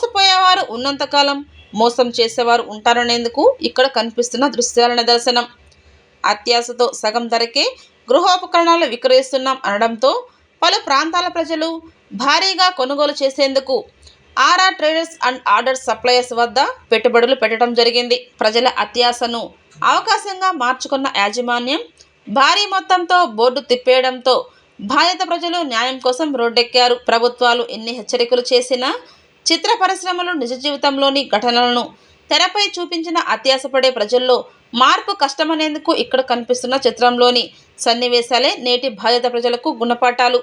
మోసపోయేవారు ఉన్నంతకాలం మోసం చేసేవారు ఉంటారనేందుకు ఇక్కడ కనిపిస్తున్న దృశ్యాల నిదర్శనం. అత్యాశతో సగం ధరకే గృహోపకరణాలు విక్రయిస్తున్నాం అనడంతో పలు ప్రాంతాల ప్రజలు భారీగా కొనుగోలు చేసేందుకు ఆరా ట్రేడర్స్ అండ్ ఆర్డర్ సప్లయర్స్ వద్ద పెట్టుబడులు పెట్టడం జరిగింది. ప్రజల అత్యాశను అవకాశంగా మార్చుకున్న యాజమాన్యం భారీ మొత్తంతో బోర్డు తిప్పేయడంతో బాధిత ప్రజలు న్యాయం కోసం రోడ్డెక్కారు. ప్రభుత్వాలు ఎన్ని హెచ్చరికలు చేసినా చిత్ర పరిశ్రమలు నిజ జీవితంలోని ఘటనలను తెరపై చూపించిన అత్యాశపడే ప్రజల్లో మార్పు కష్టమనేందుకు ఇక్కడ కనిపిస్తున్న చిత్రంలోని సన్నివేశాలే నేటి బాధిత ప్రజలకు గుణపాఠాలు.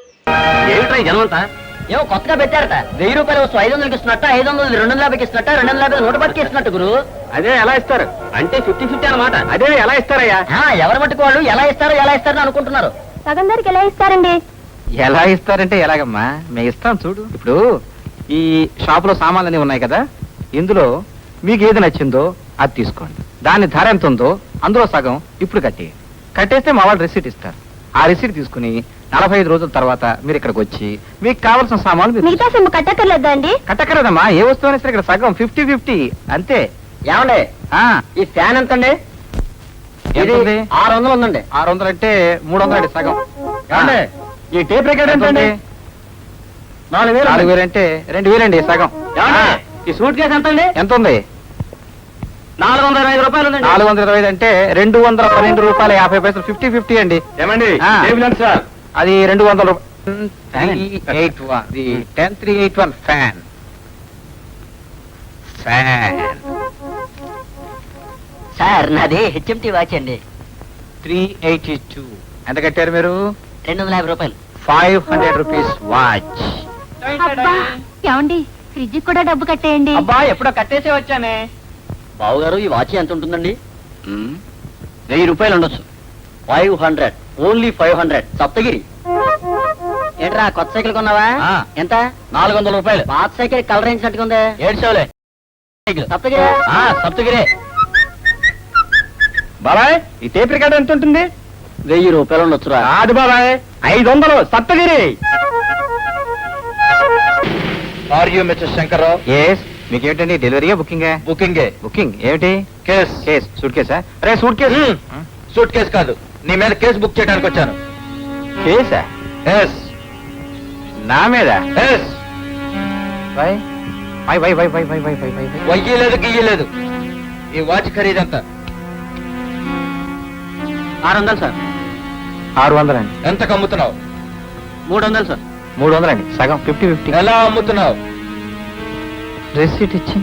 ఏమో కొత్తగా పెట్టారట. 1000 రూపాయలు వస్తు 500కి ఇస్తున్నట్ట, 500 250కి ఇస్తున్నట్ట, 250 110కి ఇస్తున్నట్టు గురు. అదే ఎలా ఇస్తారు అంటే 50-50 అన్నమాట. అదే ఎలా ఇస్తారయ్యా? ఎవరి మట్టుకు వాళ్ళు ఎలా ఇస్తారని అనుకుంటున్నారు. సగం ధరకి ఎలా ఇస్తారండి? ఎలా ఇస్తారంటే ఎలాగమ్మా, మేము ఇస్తాం చూడు. ఇప్పుడు ఈ షాపులో సామాన్లన్నీ ఉన్నాయి కదా, ఇందులో మీకు ఏది నచ్చిందో అది తీసుకోండి. దాని ధర ఎంత ఉందో అందులో సగం ఇప్పుడు కట్టేస్తే మా వాళ్ళు రిసీట్ ఇస్తారు. ఆ రిసీట్ తీసుకుని 45 రోజుల తర్వాత మీరు ఇక్కడికి వచ్చి మీకు కావాల్సిన సామాన్లు మిగతా సొమ్ము కట్టక్కర్లేదా అండి? కట్టక్కర్లేదమ్మా, ఏ వస్తువు అయినా సరే ఇక్కడ సగం 50-50 అంతే. ఏమండి ఈ ఫ్యాన్ ఎంత అండి? 600 ఉందండి. 600 అంటే 300 అండి సగం. ఏమండి ఈ టేప్ రికార్డ్ ఎంత అండి? 4000 అంటే 2000 అండి సగం. ఈ సూట్ కేసు ఎంత అండి? ఎంత ఉంది? 425 రూపాయలు ఉందండి. 425 అంటే 212 రూపాయలు 50 పైసలు 50-50 అండి. ఏమండి అది 200 రూపాయలు. 10381 ఫ్యాన్. సార్ నాది హెచ్ఎంటి వాచ్ అండి. 382. ఎంత కట్టారు మీరు? 250 రూపాయలు. 500 రూపీస్ వాచ్. ఏమండి ఫ్రిడ్జ్ కూడా డబ్బు కట్టేయండి. అబ్బా ఎప్పుడో కట్టేసే వచ్చానే. బావుగారు ఈ వాచ్ ఎంత ఉంటుందండి? 1000 రూపాయలు ఉండొచ్చు. 500 ఓన్లీ 500. సప్తగిరి. ఏంట్రా కొత్త సైకిల్ కొన్నావా? ఎంత? 400 రూపాయలు. పాత సైకిల్ కలర్ వేయించినట్టుకుందే. 700. సప్తగిరి. సప్తగిరి. బాబాయ్ ఈ టేప్ రికార్డ్ ఎంత ఉంటుంది? 1000 రూపాయలు ఉండొచ్చురా. కాదు బాబాయ్, 500. Saptagiri. Are you mister Shankarrao? Yes. మీకేంటండి డెలివరీయా బుకింగ్? బుకింగ్ ఏమిటి? కేస్ సూట్ కేసా? అరే సూట్ కేసు. సూట్ కేసు కాదు, నీ మీద కేసు బుక్ చేయడానికి వచ్చాను. కేసా? ఎస్. నా మీద? ఎస్. వై వయ్యలేదు గియ్యలేదు. ఈ వాచ్ ఖరీదంతా? 600 సార్. 600 అండి. ఎంతకు అమ్ముతున్నావు? 300 సార్. 300 అండి సగం 50-50. ఎలా అమ్ముతున్నావు? రిసీట్ ఇచ్చి.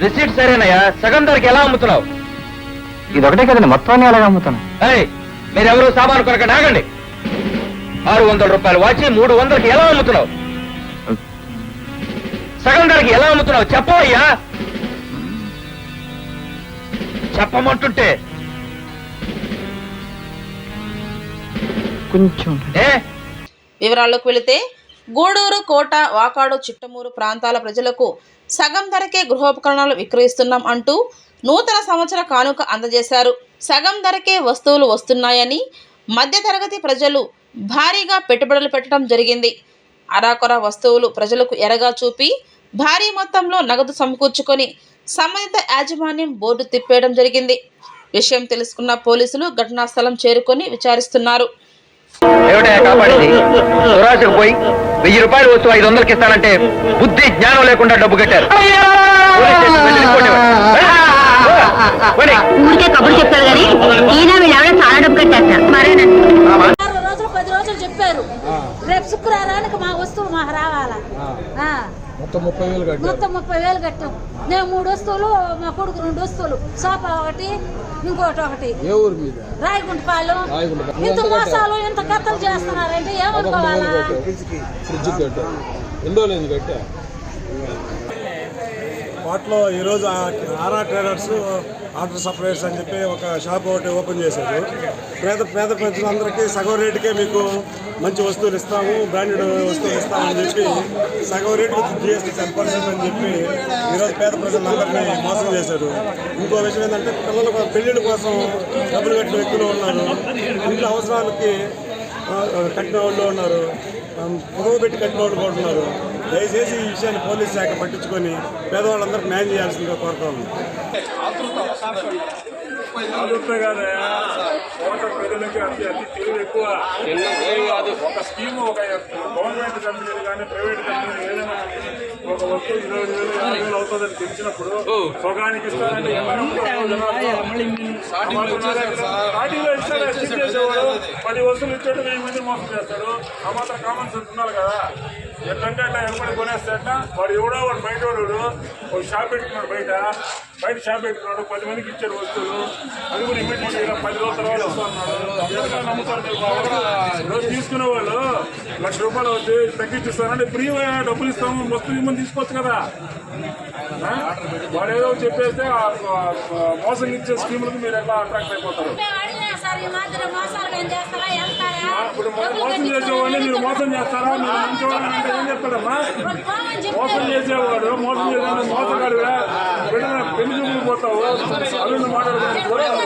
రిసీట్ సరేనయ్యా, సగం ధరకి ఎలా అమ్ముతున్నావు? ఇది ఒకటే కదండి, మొత్తం అన్ని అలాగే అమ్ముతాను. మీరెవరు సామాను కొనకండి, ఆగండి. 600 రూపాయలు వాచి 300కి ఎలా అమ్ముతున్నావు? సగం ధరకి ఎలా అమ్ముతున్నావు చెప్పవయ్యా. చెప్పమంటుంటే కొంచెం. వివరాల్లోకి వెళితే గూడూరు, కోట, వాకాడు, చిట్టమూరు ప్రాంతాల ప్రజలకు సగం ధరకే గృహోపకరణాలు విక్రయిస్తున్నాం అంటూ నూతన సంవత్సర కానుక అందజేశారు. సగం ధరకే వస్తువులు వస్తున్నాయని మధ్యతరగతి ప్రజలు భారీగా పెట్టుబడులు పెట్టడం జరిగింది. అరాకొర వస్తువులు ప్రజలకు ఎరగా చూపి భారీ మొత్తంలో నగదు సమకూర్చుకొని సంబంధిత యాజమాన్యం బోర్డు తిప్పేయడం జరిగింది. విషయం తెలుసుకున్న పోలీసులు ఘటనా స్థలం చేరుకొని విచారిస్తున్నారు. కాపాడింది సురాజుకు పోయి 1000 రూపాయలు వస్తువు 500కి ఇస్తానంటే బుద్ధి జ్ఞానం లేకుండా డబ్బు కట్టారు. ఊరికే కబురు చెప్పారు కానీ ఈయన వీళ్ళెవరో చాలా డబ్బు కట్టేస్తారు. మరేనండి 10 రోజులు చెప్పారు. రేపు శుక్రవారానికి మా వస్తువు మాకు రావాలా. మొత్తం 30,000 కట్టాం. నేను 3 వస్తువులు, మా కొడుకు 2 వస్తువులు, సోఫా ఒకటి, ఇంకోటి ఒకటి. రాయగుంటపాలెం. ఇంత మోసాలు ఇంత కథలు చేస్తున్నారంటే ఏమనుకోవాలా? వాటిలో ఈరోజు ఆరా ట్రేడర్స్ ఆర్డర్ సప్లయర్స్ అని చెప్పి ఒక షాప్ ఒకటి ఓపెన్ చేశారు. పేద ప్రజలందరికీ సగం రేటుకే మీకు మంచి వస్తువులు ఇస్తాము, బ్రాండెడ్ వస్తువులు ఇస్తామని చెప్పి సగం రేటుకి GST 10% అని చెప్పి ఈరోజు పేద ప్రజలందరినీ మోసం చేశారు. ఇంకో విషయం ఏంటంటే పిల్లల పెళ్లిళ్ళ కోసం డబ్బులు కట్టిన వ్యక్తులు ఉన్నారు, ఇంట్లో అవసరాలకి కట్టిన వాళ్ళు ఉన్నారు, పొగవ పెట్టి కట్టిన వాళ్ళు కూడా ఉన్నారు. దయచేసి ఈ విషయాన్ని పోలీస్ శాఖ పట్టించుకొని పేదవాళ్ళందరికీ న్యాయం చేయాల్సిందిగా కోరుతా ఉన్నాం. ఒక స్కీమ్ ఒక గవర్నమెంట్ కంపెనీలు కానీ ప్రైవేట్ కంపెనీలు ఏదైనా ఒక వస్తువు 20,000 50,000 అవుతుందని తెలిసినప్పుడు సగానికి ఇస్తారంటే స్టార్టింగ్లో ఇస్తాడు 10 వస్తువులు ఇచ్చాడు 1000 మంది మోసం చేస్తాడు. ఆ మాత్రం కామన్ సెన్స్ ఉండాలి కదా. ఎట్లంటే అట్లా ఎవరి కొనేస్తాడ వాడు ఎవడో వాడు బయట వాడు ఒక షాప్ పెట్టుకున్నాడు, బయట షాప్ పెట్టుకున్నాడు 10 మందికి ఇచ్చాడు వస్తువులు. అది కూడా ఇమీడియట్గా 10 రోజుల తర్వాత వస్తున్నాడు. నమ్ముతారు తీసుకునే వాళ్ళు ₹1,00,000 వచ్చి తగ్గించిస్తానంటే ఫ్రీ డబ్బులు ఇస్తాము వస్తువు ఇమ్మని తీసుకోవచ్చు కదా. వాడు ఏదో చెప్పేస్తే మోసం ఇచ్చే స్కీములకు మీరు ఎట్లా అట్రాక్ట్ అయిపోతారు. ఇప్పుడు మోసం చేసేవాడిని మీరు మోసం చేస్తారా? మీరు మంచివాళ్ళని అంటే ఏం చెప్తాడమ్మా? మోసం చేసేవాడు మోసం చేసేవాడు మోసగాడు పెళ్లి చూపులు పోతావు అల్లుని మాట్లాడుకుంటారు.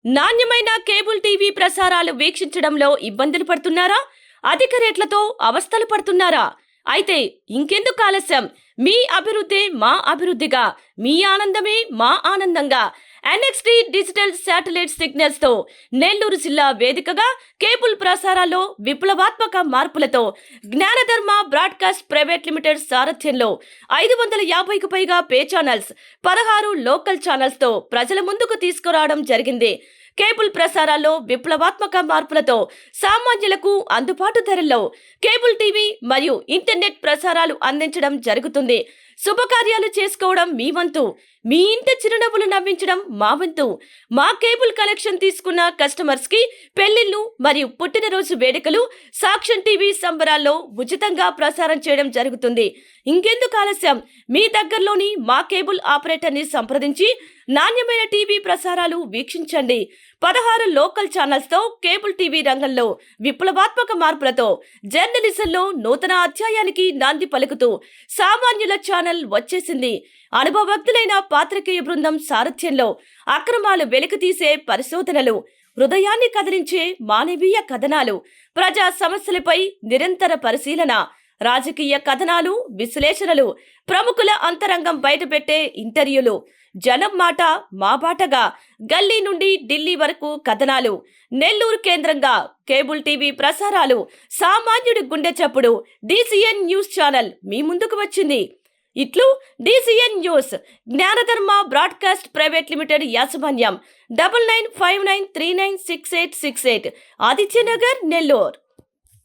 నాణ్యమైన కేబుల్ టీవీ ప్రసారాలు వీక్షించడంలో ఇబ్బందులు పడుతున్నారా? అధిక రేట్లతో అవస్థలు పడుతున్నారా? అయితే ఇంకెందుకు ఆలస్యం? మీ అభివృద్ధి మా అభివృద్ధిగా, మీ ఆనందమే మా ఆనందంగా NXT డిజిటల్ శాటిలైట్ సిగ్నల్స్ తో నెల్లూరు జిల్లా వేదికగా కేబుల్ ప్రసారాల్లో విప్లవాత్మక మార్పులతో జ్ఞానధర్మ బ్రాడ్కాస్ట్ ప్రైవేట్ లిమిటెడ్ సారథ్యంలో 550కు పైగా పే ఛానల్స్, 16 లోకల్ ఛానల్స్ తో ప్రజల ముందుకు తీసుకురావడం జరిగింది. కేబుల్ ప్రసారాల్లో విప్లవాత్మక మార్పులతో సామాన్యులకు అందుబాటు ధరల్లో కేబుల్ టీవీ మరియు ఇంటర్నెట్ ప్రసారాలు అందించడం జరుగుతుంది. శుభకార్యాలు చేసుకోవడం మీ వంతు, మీ ఇంటి చిరునవ్వులు నవ్వించడం మా వంతు. మా కేబుల్ కనెక్షన్ తీసుకున్న కస్టమర్స్ కి పెళ్లిళ్లు మరియు పుట్టినరోజు వేడుకలు సాక్ష్యం టీవీ సంబరాల్లో ఉచితంగా ప్రసారం చేయడం జరుగుతుంది. ఇంకెందుకు ఆలస్యం? మీ దగ్గరలోని మా కేబుల్ ఆపరేటర్ ని సంప్రదించి నాణ్యమైన టీవీ ప్రసారాలు వీక్షించండి. 16 లోకల్ ఛానల్స్ తో కేబుల్ టీవీ రంగంలో విప్లవాత్మక మార్పులతో జర్నలిజంలో నూతన అధ్యాయానికి నాంది పలుకుతూ సామాన్యుల ఛానల్ వచ్చేసింది. అనుభవజ్ఞులైన పాత్రికేయ బృందం సారథ్యంలో అక్రమాలు వెలికితీసే పరిశోధనలు, హృదయాన్ని కదిలించే మానవీయ కథనాలు, ప్రజా సమస్యలపై నిరంతర పరిశీలన, రాజకీయ కథనాలు, విశ్లేషణలు, ప్రముఖుల అంతరంగం బయటపెట్టే ఇంటర్వ్యూలు, జనం మాట మా బాటగా గల్లీ నుండి ఢిల్లీ వరకు కథనాలు. నెల్లూరు కేంద్రంగా కేబుల్ టీవీ ప్రసారాలు సామాన్యుడి గుండె చప్పుడు DCN న్యూస్ ఛానల్ మీ ముందుకు వచ్చింది. ఇట్లు DCN news జ్ఞానధర్మ broadcast private limited యాజమాన్యం 9959396868 ఆదిత్యనగర్ నెల్లూరు.